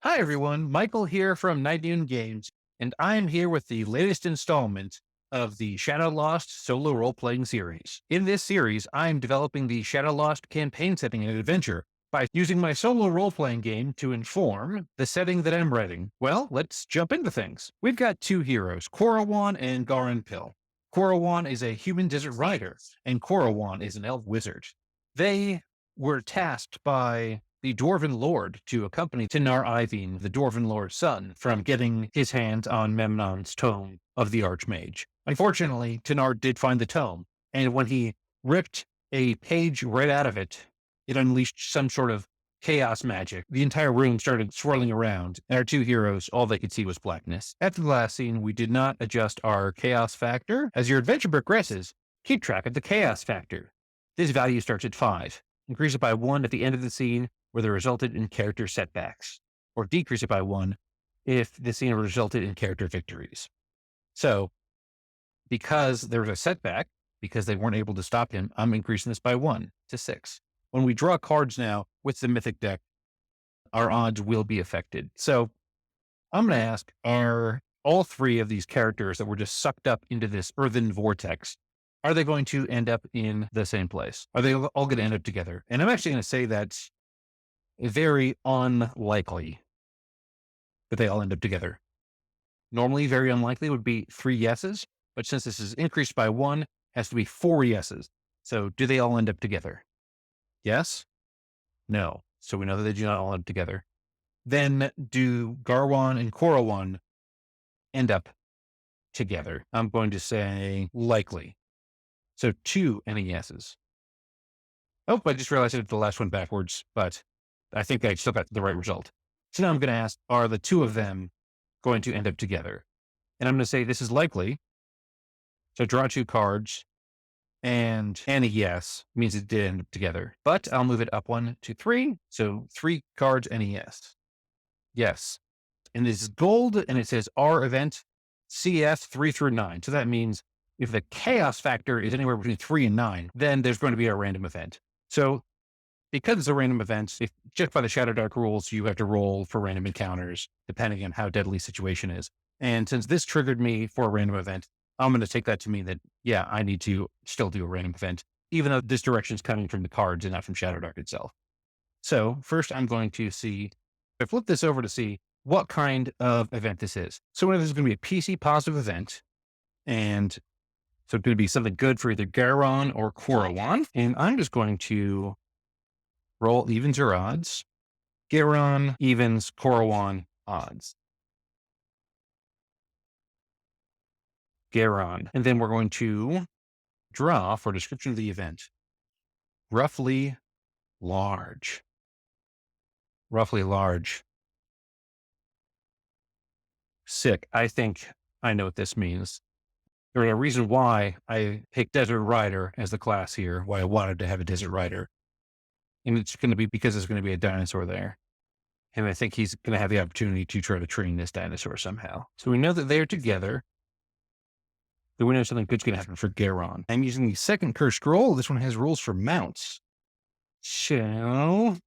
Hi everyone, Michael here from Night Noon Games, and I'm here with the latest installment of the ShadowLost solo role-playing series. In this series, I'm developing the ShadowLost campaign setting and adventure by using my solo role-playing game to inform the setting that I'm writing. Well, let's jump into things. We've got two heroes, Qurowan and Garon. Qurowan is a human desert rider, and Qurowan is an elf wizard. They were tasked by the Dwarven Lord to accompany Tinnar Ivinne, the Dwarven Lord's son, from getting his hands on Memnon's tome of the Archmage. Unfortunately, Tinnar did find the tome, and when he ripped a page right out of it, it unleashed some sort of chaos magic. The entire room started swirling around, and our two heroes, all they could see was blackness. After the last scene, we did not adjust our chaos factor. As your adventure progresses, keep track of the chaos factor. This value starts at 5. Increase it by 1 at the end of the scene where they resulted in character setbacks, or decrease it by 1 if the scene resulted in character victories. So, because there was a setback, because they weren't able to stop him, I'm increasing this by 1 to 6. When we draw cards now with the Mythic deck, our odds will be affected. So, I'm going to ask, are all three of these characters that were just sucked up into this earthen vortex, are they going to end up in the same place? Are they all going to end up together? And I'm actually going to say that's very unlikely that they all end up together. Normally, very unlikely would be 3 yeses, but since this is increased by 1, it has to be 4 yeses. So do they all end up together? Yes? No. So we know that they do not all end up together. Then do Garwan and Qurowan end up together? I'm going to say likely. So 2 NESs. Oh, I just realized I did the last one backwards, but I think I still got the right result. So now I'm going to ask, are the 2 of them going to end up together? And I'm going to say this is likely. So draw 2 cards, and a yes means it did end up together. But I'll move it up 1 to 3. So 3 cards and a yes. Yes. And this is gold, and it says R event CF 3 through 9. So that means if the chaos factor is anywhere between 3 and 9, then there's going to be a random event. So because it's a random event, if just by the Shadowdark rules, you have to roll for random encounters, depending on how deadly situation is. And since this triggered me for a random event, I'm going to take that to mean that, yeah, I need to still do a random event, even though this direction is coming from the cards and not from Shadowdark itself. So first I'm going to see, I flip this over to see what kind of event this is. So whether this is going to be a PC positive event, and so it's going to be something good for either Garon or Qurowan. And I'm just going to roll evens or odds. Garon, evens, Qurowan, odds. Garon. And then we're going to draw for description of the event. Roughly large. Roughly large. Sick. I think I know what this means. There's a reason why I picked Desert Rider as the class here, why I wanted to have a Desert Rider. And it's going to be because there's going to be a dinosaur there. And I think he's going to have the opportunity to try to train this dinosaur somehow. So we know that they're together. Then we know something good's going to happen for Garon. I'm using the second cursed scroll. This one has rules for mounts. So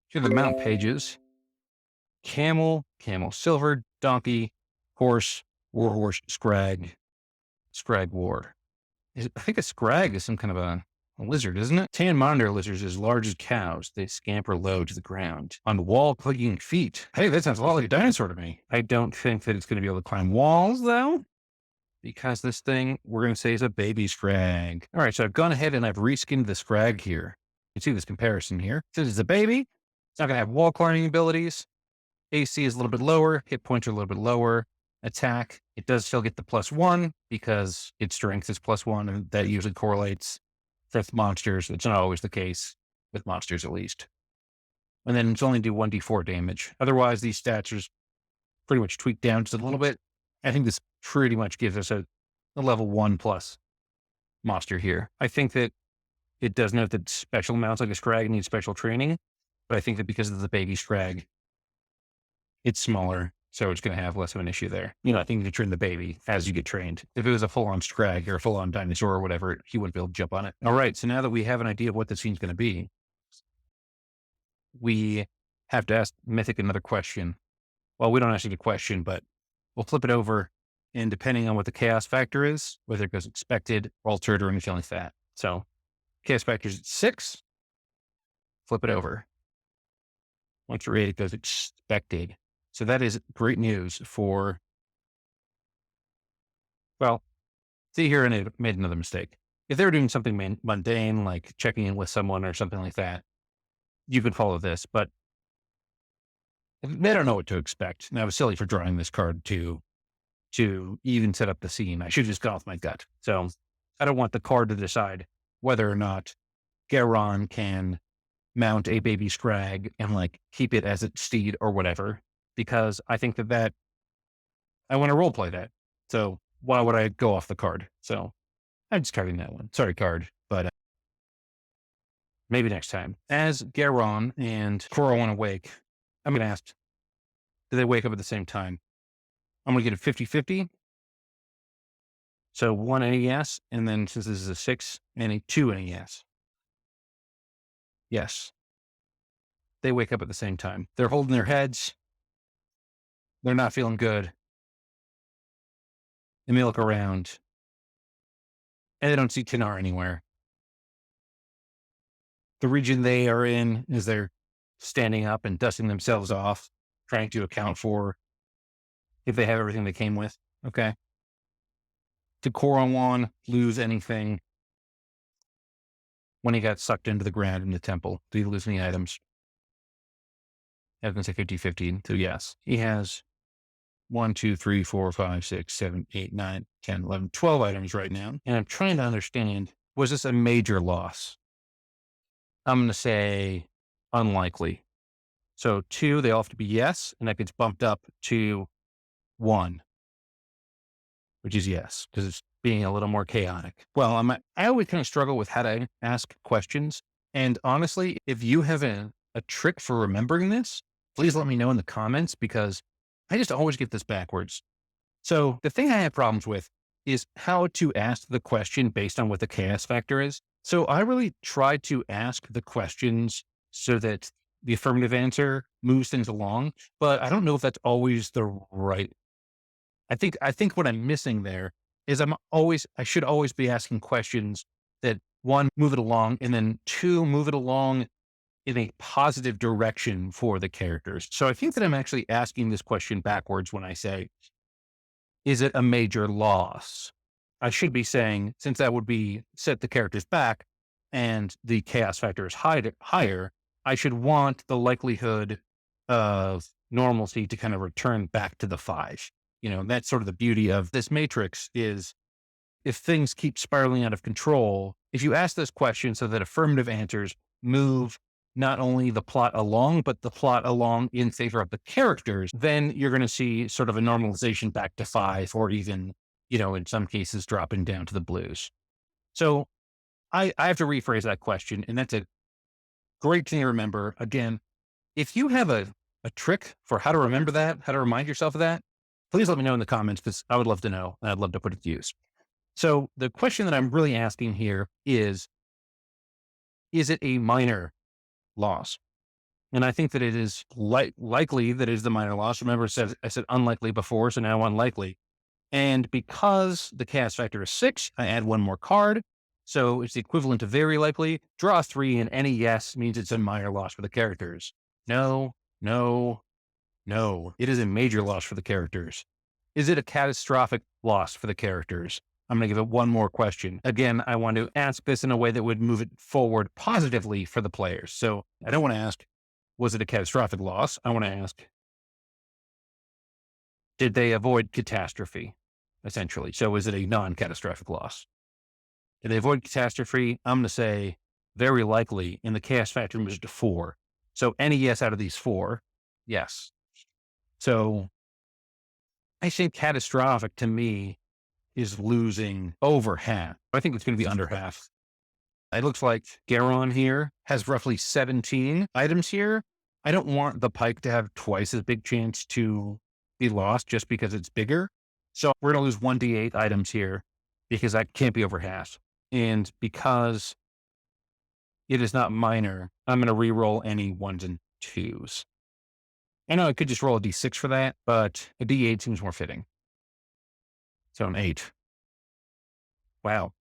here are the mount pages. Camel, camel silver, donkey, horse, warhorse, scrag, scrag war. I think a scrag is some kind of a lizard, isn't it? Tan monitor lizards as large as cows. They scamper low to the ground on wall-clinging feet. Hey, that sounds a lot like a dinosaur to me. I don't think that it's going to be able to climb walls, though, because this thing, we're going to say, is a baby scrag. All right, so I've gone ahead and I've reskinned the scrag here. You can see this comparison here. Since it's a baby, it's not going to have wall climbing abilities. AC is a little bit lower. Hit points are a little bit lower. Attack, it does still get the +1 because its strength is +1, and that usually correlates with monsters. It's not always the case with monsters, at least. And then it's only do 1d4 damage. Otherwise, these stats are pretty much tweaked down just a little bit. I think this pretty much gives us a level 1+ monster here. I think that it does note that special mounts like a scrag need special training, but I think that because of the baby scrag, it's smaller, so it's going to have less of an issue there. I think you can train the baby as you get trained. If it was a full-on scrag or a full-on dinosaur or whatever, he wouldn't be able to jump on it. All right, so now that we have an idea of what the scene's going to be, we have to ask Mythic another question. Well, we don't ask you a question, but we'll flip it over. And depending on what the chaos factor is, whether it goes expected, altered, or anything like that. So chaos factor is at 6, flip it over. Once you're 8, it goes expected. So that is great news for, well, see here, and it made another mistake. If they were doing something mundane, like checking in with someone or something like that, you could follow this, but they don't know what to expect. And I was silly for drawing this card to even set up the scene. I should have just gone with my gut. So I don't want the card to decide whether or not Garon can mount a baby scrag and like keep it as its steed or whatever, because I think that I want to role play that. So why would I go off the card? So I'm discarding that one. Sorry, card, but maybe next time. As Garon and Qurowan awake, I'm going to ask, do they wake up at the same time? I'm going to get a 50-50. So 1 NES, and then since this is a 6, and a 2 NES. Yes. They wake up at the same time. They're holding their heads. They're not feeling good. And they look around, and they don't see Tinnar anywhere. The region they are in is they're standing up and dusting themselves off, trying to account for if they have everything they came with. Okay. Did Qurowan lose anything when he got sucked into the ground in the temple? Did he lose any items? I was going to say 50-50. So yes, he has 1, 2, 3, 4, 5, 6, 7, 8, 9, 10, 11, 12 items right now. And I'm trying to understand, was this a major loss? I'm going to say unlikely. So 2, they all have to be yes, and that gets bumped up to 1, which is yes, because it's being a little more chaotic. Well, I always kind of struggle with how to ask questions. And honestly, if you have a trick for remembering this, please let me know in the comments, because I just always get this backwards. So the thing I have problems with is how to ask the question based on what the chaos factor is. So I really try to ask the questions so that the affirmative answer moves things along, but I don't know if that's always the right. I think what I'm missing there is I should always be asking questions that, 1, move it along, and then 2, move it along in a positive direction for the characters. So I think that I'm actually asking this question backwards when I say, is it a major loss? I should be saying, since that would be set the characters back and the chaos factor is higher, I should want the likelihood of normalcy to kind of return back to the 5. That's sort of the beauty of this matrix is, if things keep spiraling out of control, if you ask this question so that affirmative answers move not only the plot along, but the plot along in favor of the characters, then you're going to see sort of a normalization back to 5, or even, in some cases, dropping down to the blues. So I have to rephrase that question. And that's a great thing to remember. Again, if you have a trick for how to remember that, how to remind yourself of that, please let me know in the comments, because I would love to know, and I'd love to put it to use. So the question that I'm really asking here is it a minor loss? And I think that it is likely that it is the minor loss. Remember, I said unlikely before, so now unlikely. And because the chaos factor is 6, I add 1 more card. So it's the equivalent of very likely. Draw 3, and any yes means it's a minor loss for the characters. No, no, no. It is a major loss for the characters. Is it a catastrophic loss for the characters? I'm going to give it 1 more question. Again, I want to ask this in a way that would move it forward positively for the players. So I don't want to ask, was it a catastrophic loss? I want to ask, did they avoid catastrophe, essentially? So is it a non-catastrophic loss? Did they avoid catastrophe? I'm going to say very likely, and the chaos factor moves to 4. So any yes out of these 4, yes. So I think catastrophic to me is losing over half. I think it's going to be under half. It looks like Garon here has roughly 17 items here. I don't want the pike to have twice as big chance to be lost just because it's bigger. So we're going to lose 1d8 items here, because that can't be over half. And because it is not minor, I'm going to re-roll any 1s and 2s. I know I could just roll a d6 for that, but a d8 seems more fitting. So an 8. Wow.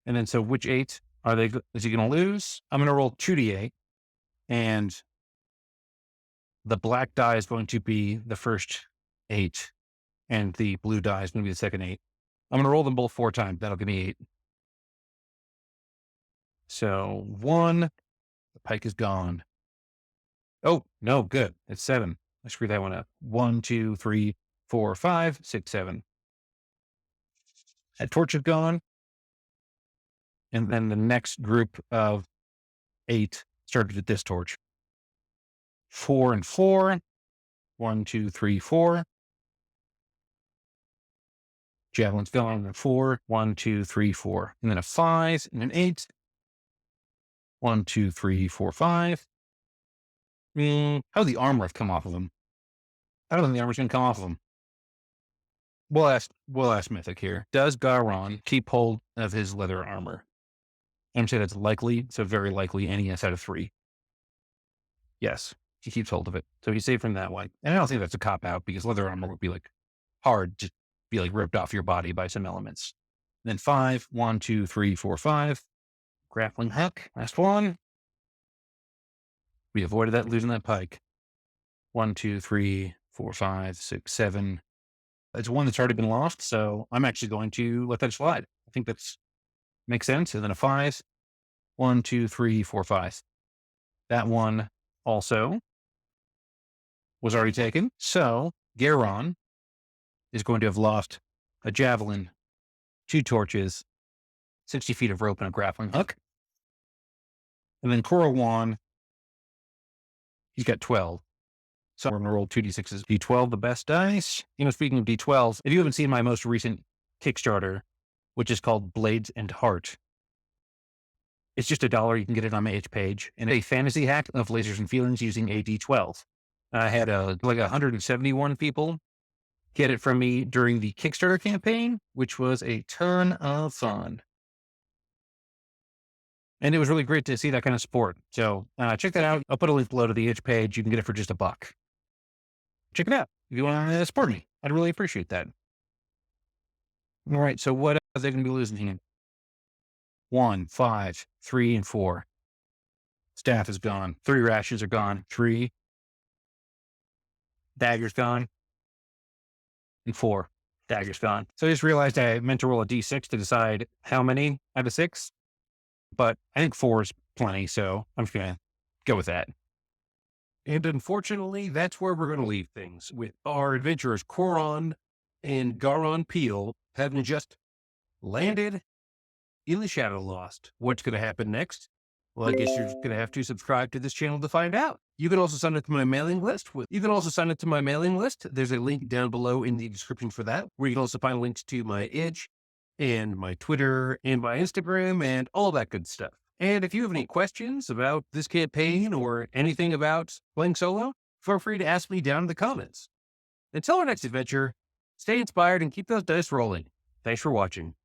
And then, so which 8 is he going to lose? I'm going to roll 2d8, and the black die is going to be the first 8, and the blue die is going to be the second 8. I'm going to roll them both 4 times. That'll give me 8. So 1, the pike is gone. Oh, no, good. It's 7. I screwed that one up. 1, 2, 3, 4, 5, 6, 7. That torch is gone. And then the next group of 8 started at this torch. 4 and 4. 1, 2, 3, 4. Javelin's gone. 4. 1, 2, 3, 4. And then a 5 and an 8. 1, 2, 3, 4, 5. How the armor have come off of him? I don't think the armor's going to come off of him. We'll ask Mythic here. Does Garon keep hold of his leather armor? I'm saying that's likely. So very likely NES out of 3. Yes, he keeps hold of it. So he's safe from that one. And I don't think that's a cop out, because leather armor would be like hard to be like ripped off your body by some elements. Then 5, 1, 2, 3, 4, 5. Grappling hook. Last one. We avoided that, losing that pike. 1, 2, 3, 4, 5, 6, 7. It's one that's already been lost, so I'm actually going to let that slide. I think that's makes sense. And then a 5. 1, 2, 3, 4, 5. That one also was already taken. So Garon is going to have lost a javelin, 2 torches, 60 feet of rope, and a grappling hook. And then Qurowan, he's got 12. So we're going to roll 2d6s. D12, the best dice. Speaking of D12s, if you haven't seen my most recent Kickstarter, which is called Blades and Heart, it's just $1. You can get it on my itch page. And a fantasy hack of lasers and feelings using a D12. I had like 171 people get it from me during the Kickstarter campaign, which was a ton of fun. And it was really great to see that kind of support. So check that out. I'll put a link below to the itch page. You can get it for just $1. Check it out if you want to support me. I'd really appreciate that. All right. So what are they going to be losing here? 1, 5, 3, and 4. Staff is gone. 3 rations are gone. 3. Dagger's gone. And 4. Dagger's gone. So I just realized I meant to roll a d6 to decide how many out of 6. But I think 4 is plenty, so I'm just going to go with that. And unfortunately, that's where we're going to leave things, with our adventurers Qurowan and Garon having just landed in the Shadowlost. What's going to happen next? Well, I guess you're going to have to subscribe to this channel to find out. You can also sign up to my mailing list. There's a link down below in the description for that, where you can also find links to my itch and my Twitter and my Instagram and all that good stuff. And if you have any questions about this campaign or anything about playing solo, feel free to ask me down in the comments. Until our next adventure, stay inspired and keep those dice rolling. Thanks for watching.